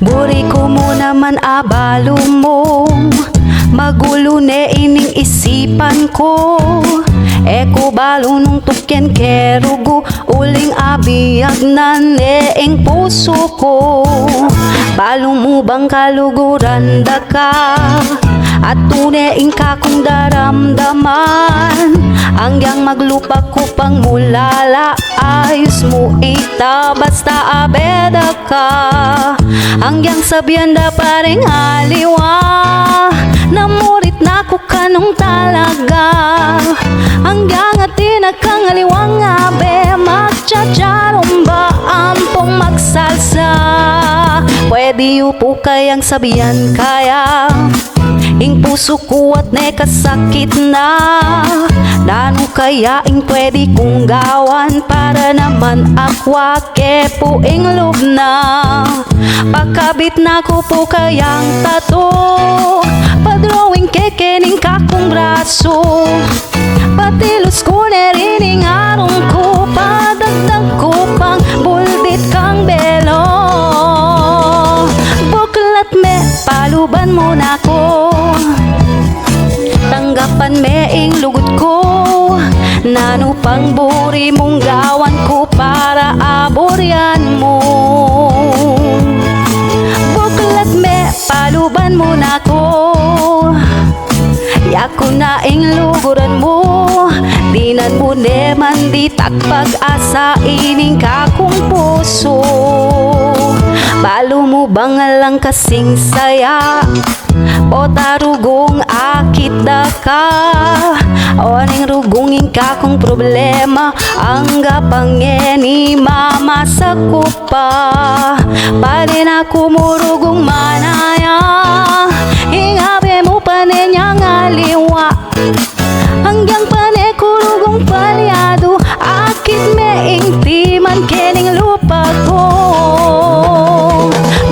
Buri ko mo naman abalo mo, magulo ne ining isipan ko. Eko balo nung tukyan kerugo, uling abiyag na neeng puso ko. Balo mo bang kaluguran da ka, at tuneing ka kong daramdaman. Hanggang maglupa ko pang mulala, ayos mo ita basta abeda ka. Hanggang sabihan da pareng aliwa, namurit na ko kanong talaga. Hanggang atin kang aliwang abe, magtsatsaron ba ampong magsalsa. Pwede upo kayang sabihan kaya, ing puso ko at nekasakit na. Nano kaya ing pwede kong gawan, para naman akwa kepo ing loob na. Pagkabit na ko po kayang tato, padrawing kekening kakong braso. Patilos ko nerining arong ko, padagdag ko pang buldit kang belo. Buklat me, paluban mo na ko, tanggapan me ing lugot ko. Nano pang buri mong gawan ko, para aboryan mo. Buklat me, paluban mo na ko, yako na ing luguran mo. Dinan mo neman di pag-asa ining kakong puso. Balo mo bang lang kasing saya, o tarugong akit da ka. O ning rugungin kakong problema, ang gapangeni mamasakup pa. Pwede na kumurugong manaya, hingabe mo pa ninyang aliwa. Hanggang pane kurugong palyado, akit me ing timan kening lupa ko.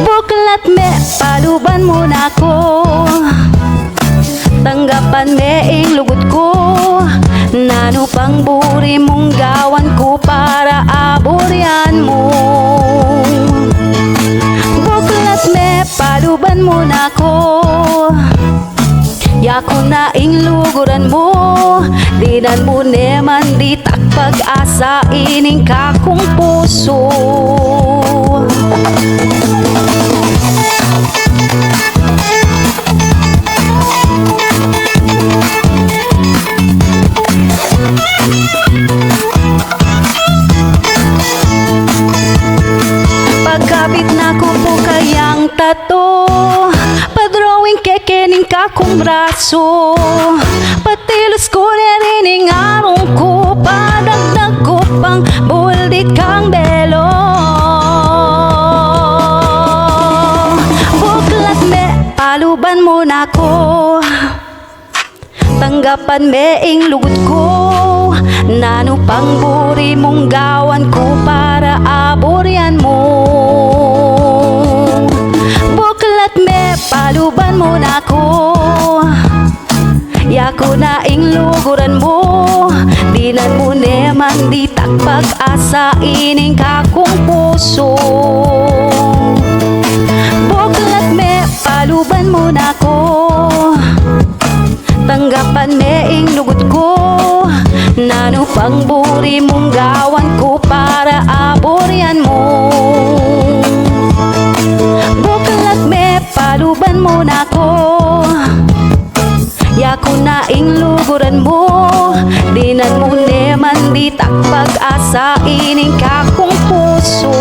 Buklat me, paluban mo na ko, tanggapan me ing lugot ko. Nano pang buri mong gawan ko, para aboryan mo. Buklat me, paluban mo na ko, yako na ing luguran mo. Dinan mo neman di pag-asa ining kakong puso. Pagkabit na ko po kayang tato, padrawing kekening kakong braso. Patilos ko nerining arong ko, padagdag ko pang buldit kang belo. Buklat me, paluban mo na ko, tanggapan me ing lugot ko. Nano pang buri mong gawan ko, para aboryan mo. Buklat me, paluban mo na ko, yako na ing luguran mo. Dinan mo neman di pag-asa ining kakong puso. Buklat me, paluban mo na ko, tanggapan me ing lugot ko. Nano pang buri mong gawan ko, para aboryan mo. Buklat me, paluban mo na ko, yako na ing luguran mo. Dinan mo neman di pag-asa ining kakong puso.